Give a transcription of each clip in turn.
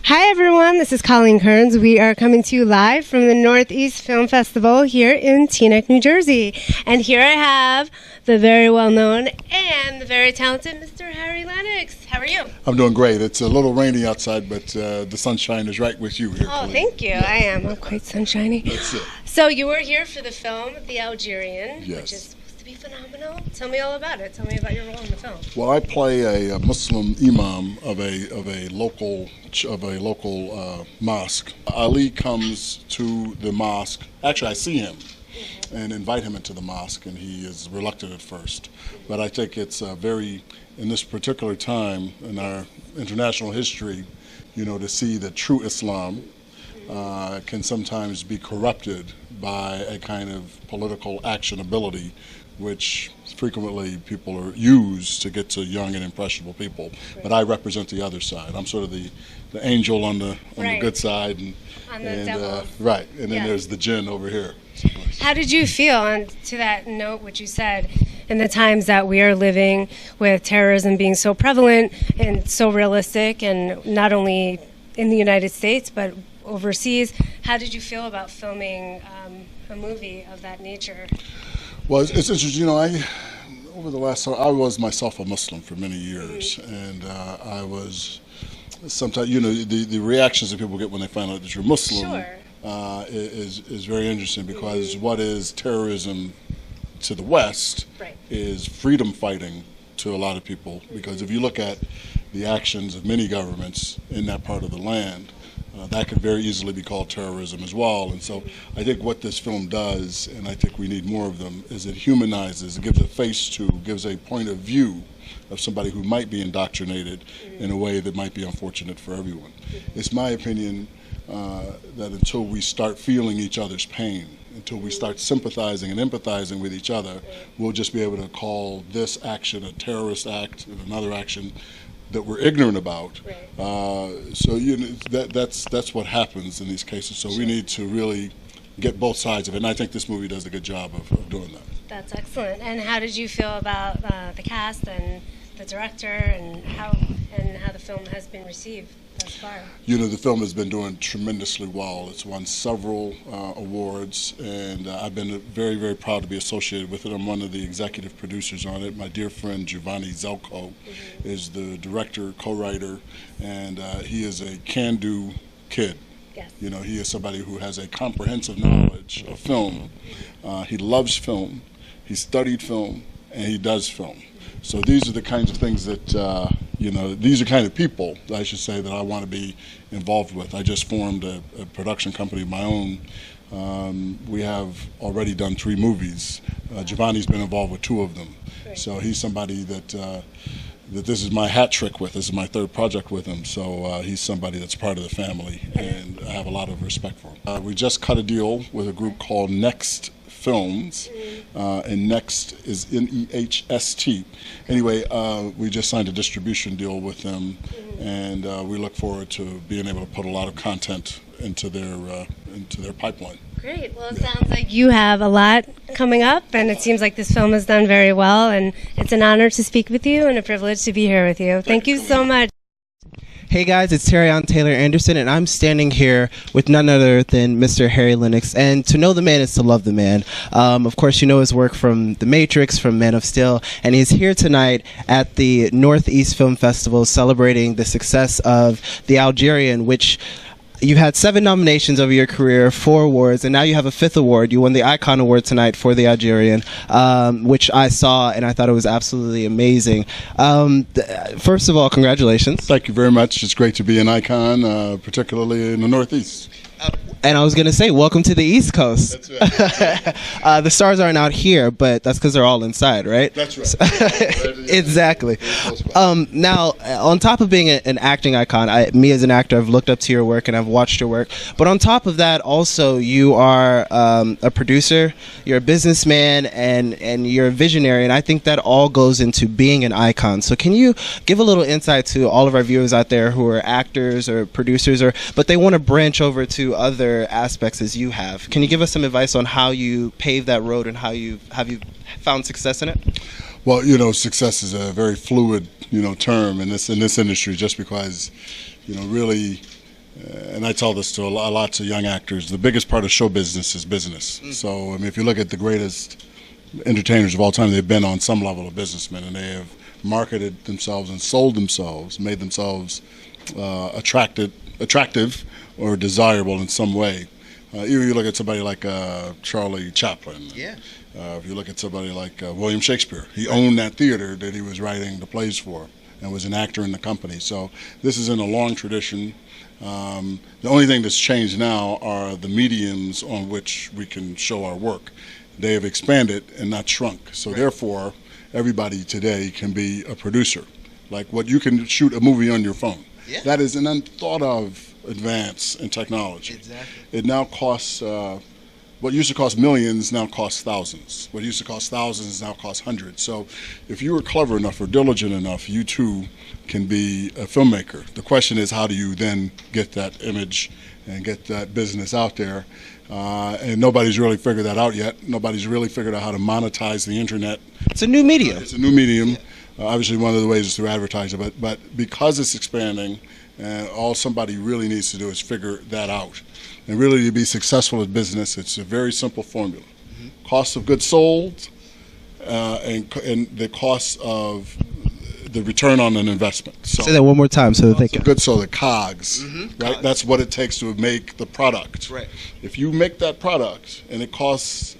Hi everyone, this is Colleen Kearns. We are coming to you live from the Northeast Film Festival here in Teaneck, New Jersey. And here I have the very well-known and the very talented Mr. Harry Lennix. How are you? I'm doing great. It's a little rainy outside, but the sunshine is right with you here, Oh, Colleen. thank you. Yeah. I am. I'm quite sunshiny. That's it. So you were here for the film, The Algerian, Yes. which is supposed to be phenomenal. Tell me all about it. Tell me about your role in the film. Well, I play a Muslim imam of a local mosque. Ali comes to the mosque. Actually, I see him and invite him into the mosque, and he is reluctant at first. But I think it's very, in this particular time in our international history, to see that true Islam can sometimes be corrupted by a kind of political actionability, which frequently people are used to get to young and impressionable people. Right. But I represent the other side. I'm sort of the angel on the good side, and right. And then there's the jinn over here. How did you feel, and to that note, what you said, in the times that we are living with terrorism being so prevalent and so realistic, and not only in the United States but overseas? How did you feel about filming a movie of that nature? Well, it's interesting. Over the last, I was myself a Muslim for many years, and I was sometimes, the reactions that people get when they find out that you're Muslim. Sure. Is very interesting, because what is terrorism to the West is freedom fighting to a lot of people. Because if you look at the actions of many governments in that part of the land, that could very easily be called terrorism as well. And so I think what this film does, and I think we need more of them, is it humanizes, it gives a face to, gives a point of view of somebody who might be indoctrinated in a way that might be unfortunate for everyone. It's my opinion that until we start feeling each other's pain, until we start sympathizing and empathizing with each other, we'll just be able to call this action a terrorist act and another action that we're ignorant about. So that's what happens in these cases. So we need to really get both sides of it, and I think this movie does a good job of doing that. That's excellent. And how did you feel about the cast and the director, and how the film has been received thus far? The film has been doing tremendously well. It's won several awards, and I've been very, very proud to be associated with it. I'm one of the executive producers on it. My dear friend Giovanni Zelko is the director, co-writer, and he is a can-do kid. Yes. He is somebody who has a comprehensive knowledge of film. He loves film, he studied film, and he does film. So these are the kinds of things that, these are kind of people, I should say, that I want to be involved with. I just formed a production company of my own. We have already done 3 movies. Giovanni's been involved with 2 of them. Right. So he's somebody that this is my hat trick with. This is my 3rd project with him. So he's somebody that's part of the family, and I have a lot of respect for him. We just cut a deal with a group called Next Films, and Next is N-E-H-S-T. Anyway, we just signed a distribution deal with them, and we look forward to being able to put a lot of content into their pipeline. Great. Well, it sounds like you have a lot coming up, and it seems like this film has done very well, and it's an honor to speak with you and a privilege to be here with you. Thank you so much. Hey guys, it's Terrion Taylor Anderson, and I'm standing here with none other than Mr. Harry Lennix. And to know the man is to love the man. Of course, you know his work from The Matrix, from Man of Steel, and he's here tonight at the Northeast Film Festival celebrating the success of The Algerian, which you've had 7 nominations over your career, 4 awards, and now you have a 5th award. You won the Icon Award tonight for The Algerian, which I saw, and I thought it was absolutely amazing. First of all, congratulations. Thank you very much. It's great to be an icon, particularly in the Northeast. And I was going to say, welcome to the East Coast. That's right. The stars aren't out here, but that's because they're all inside, right? That's right. Exactly. Now, on top of being an acting icon, me as an actor, I've looked up to your work and I've watched your work. But on top of that, also, you are a producer, you're a businessman, and you're a visionary. And I think that all goes into being an icon. So can you give a little insight to all of our viewers out there who are actors or producers, but they want to branch over to other aspects as you have? Can you give us some advice on how you paved that road and how you found success in it? Well, success is a very fluid, term in this industry, just because, really and I tell this to lots of young actors, the biggest part of show business is business. So, I mean, if you look at the greatest entertainers of all time, they've been on some level of businessmen, and they have marketed themselves and sold themselves, made themselves attractive or desirable in some way. Even you look at somebody like Charlie Chaplin. Yeah. If you look at somebody like William Shakespeare, he owned that theater that he was writing the plays for and was an actor in the company. So this is in a long tradition. The only thing that's changed now are the mediums on which we can show our work. They have expanded and not shrunk. So therefore, everybody today can be a producer. Like what you can shoot a movie on your phone. Yeah. That is an unthought of advance in technology. Exactly. It now costs, what used to cost millions now costs thousands. What used to cost thousands now costs hundreds. So if you were clever enough or diligent enough, you too can be a filmmaker. The question is, how do you then get that image and get that business out there? And nobody's really figured that out yet. Nobody's really figured out how to monetize the internet. It's a new medium. It's a new medium. Yeah. Obviously, one of the ways is through advertising, but because it's expanding, all somebody really needs to do is figure that out. And really, to be successful in business, it's a very simple formula. Cost of goods sold and the cost of the return on an investment. So say that one more time so that they can. Goods sold, the COGS, right? That's what it takes to make the product. Right. If you make that product and it costs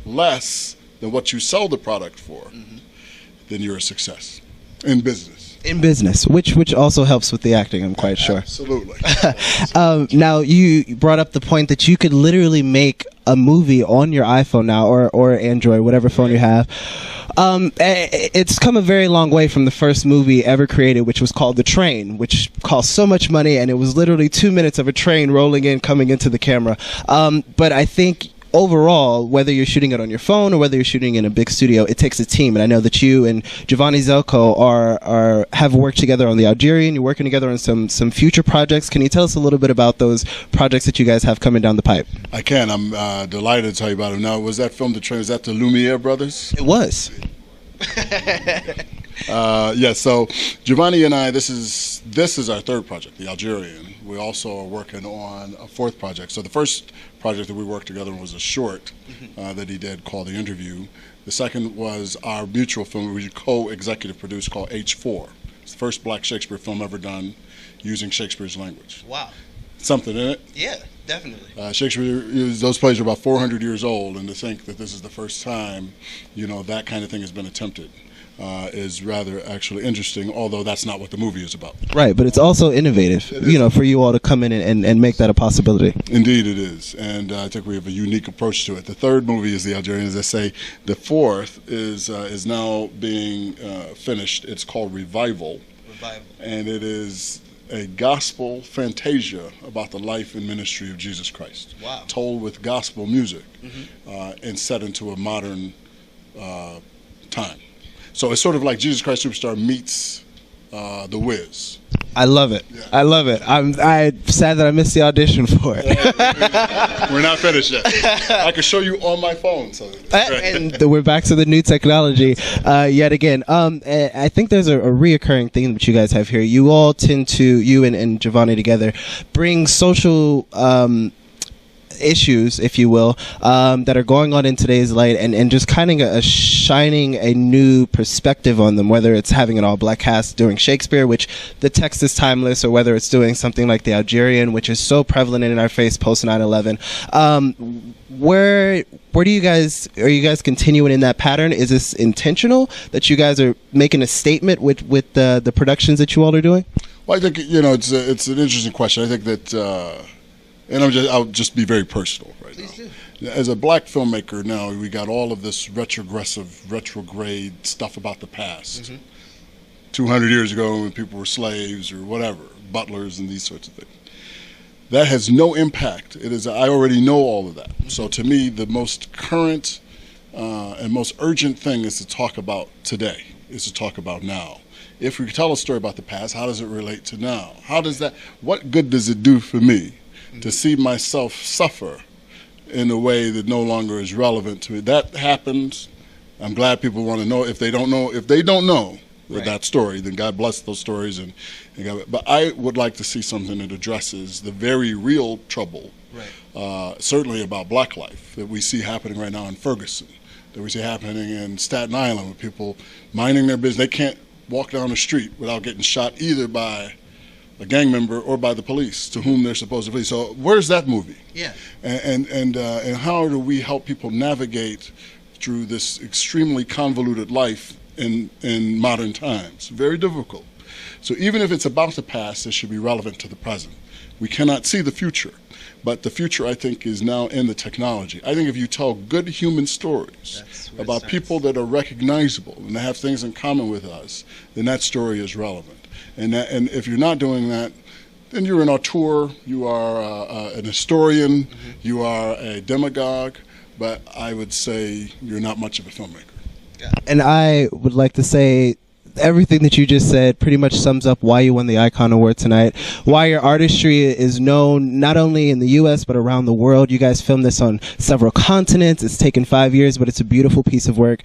less than what you sell the product for, then you're a success in business. In business, which also helps with the acting, I'm quite sure. Absolutely. Now, you brought up the point that you could literally make a movie on your iPhone now, or Android, whatever phone you have. It's come a very long way from the first movie ever created, which was called The Train, which cost so much money, and it was literally 2 minutes of a train rolling in, coming into the camera. But I think overall, whether you're shooting it on your phone or whether you're shooting in a big studio, it takes a team. And I know that you and Giovanni Zelko have worked together on the Algerian. You're working together on some future projects. Can you tell us a little bit about those projects that you guys have coming down the pipe? I can. I'm delighted to tell you about them. Now, was that film, The Train, is that the Lumiere brothers? It was. Yeah, so Giovanni and I, this is our third project, the Algerian. We also are working on a fourth project. So the first project that we worked together on was a short that he did called The Interview. The second was our mutual film we co-executive produced called H4. It's the first black Shakespeare film ever done using Shakespeare's language. Wow. Something in it. Yeah, definitely. Shakespeare, those plays are about 400 years old, and to think that this is the first time, that kind of thing has been attempted is rather actually interesting, although that's not what the movie is about. Right, but it's also innovative, for you all to come in and make that a possibility. Indeed it is, and I think we have a unique approach to it. The third movie is The Algerian, as I say. The fourth is now being finished. It's called Revival, and it is a gospel fantasia about the life and ministry of Jesus Christ. Wow. Told with gospel music and set into a modern time. So it's sort of like Jesus Christ Superstar meets The Wiz. I love it. Yeah. I love it. I'm sad that I missed the audition for it. We're not finished yet. I can show you on my phone. So. And we're back to the new technology yet again. I think there's a reoccurring theme that you guys have here. You all tend to, you and Giovanni together, bring social issues, if you will, that are going on in today's light, and just kind of shining a new perspective on them, whether it's having an all-black cast doing Shakespeare, which the text is timeless, or whether it's doing something like the Algerian, which is so prevalent in our face post 9/11. Where do you guys, are you guys continuing in that pattern? Is this intentional that you guys are making a statement with the productions that you all are doing? Well, I think it's an interesting question. I think that. And I'll just be very personal right now. Please do. As a black filmmaker now, we got all of this retrograde stuff about the past. 200 years ago when people were slaves or whatever, butlers and these sorts of things. That has no impact. I already know all of that. So to me, the most current and most urgent thing is to talk about today, is to talk about now. If we tell a story about the past, how does it relate to now? What good does it do for me to see myself suffer in a way that no longer is relevant to me? That happens. I'm glad people want to know. If they don't know, that story, then God bless those stories. But I would like to see something that addresses the very real trouble, certainly about black life, that we see happening right now in Ferguson, that we see happening in Staten Island, with people minding their business. They can't walk down the street without getting shot either by a gang member or by the police to whom they're supposed to be. So where's that movie? Yeah. And how do we help people navigate through this extremely convoluted life in modern times? Very difficult. So even if it's about the past, it should be relevant to the present. We cannot see the future, but the future, I think, is now in the technology. I think if you tell good human stories about people that are recognizable and they have things in common with us, then that story is relevant. And if you're not doing that, then you're an auteur, you are an historian, you are a demagogue, but I would say you're not much of a filmmaker. And I would like to say everything that you just said pretty much sums up why you won the Icon Award tonight, why your artistry is known not only in the U.S. but around the world. You guys filmed this on several continents. It's taken 5 years, but it's a beautiful piece of work.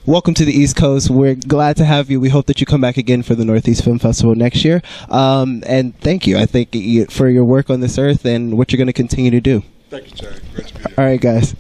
Welcome to the East Coast. We're glad to have you. We hope that you come back again for the Northeast Film Festival next year. And thank you, I think, for your work on this earth and what you're going to continue to do. Thank you, Terry. Great to be here. All right, guys.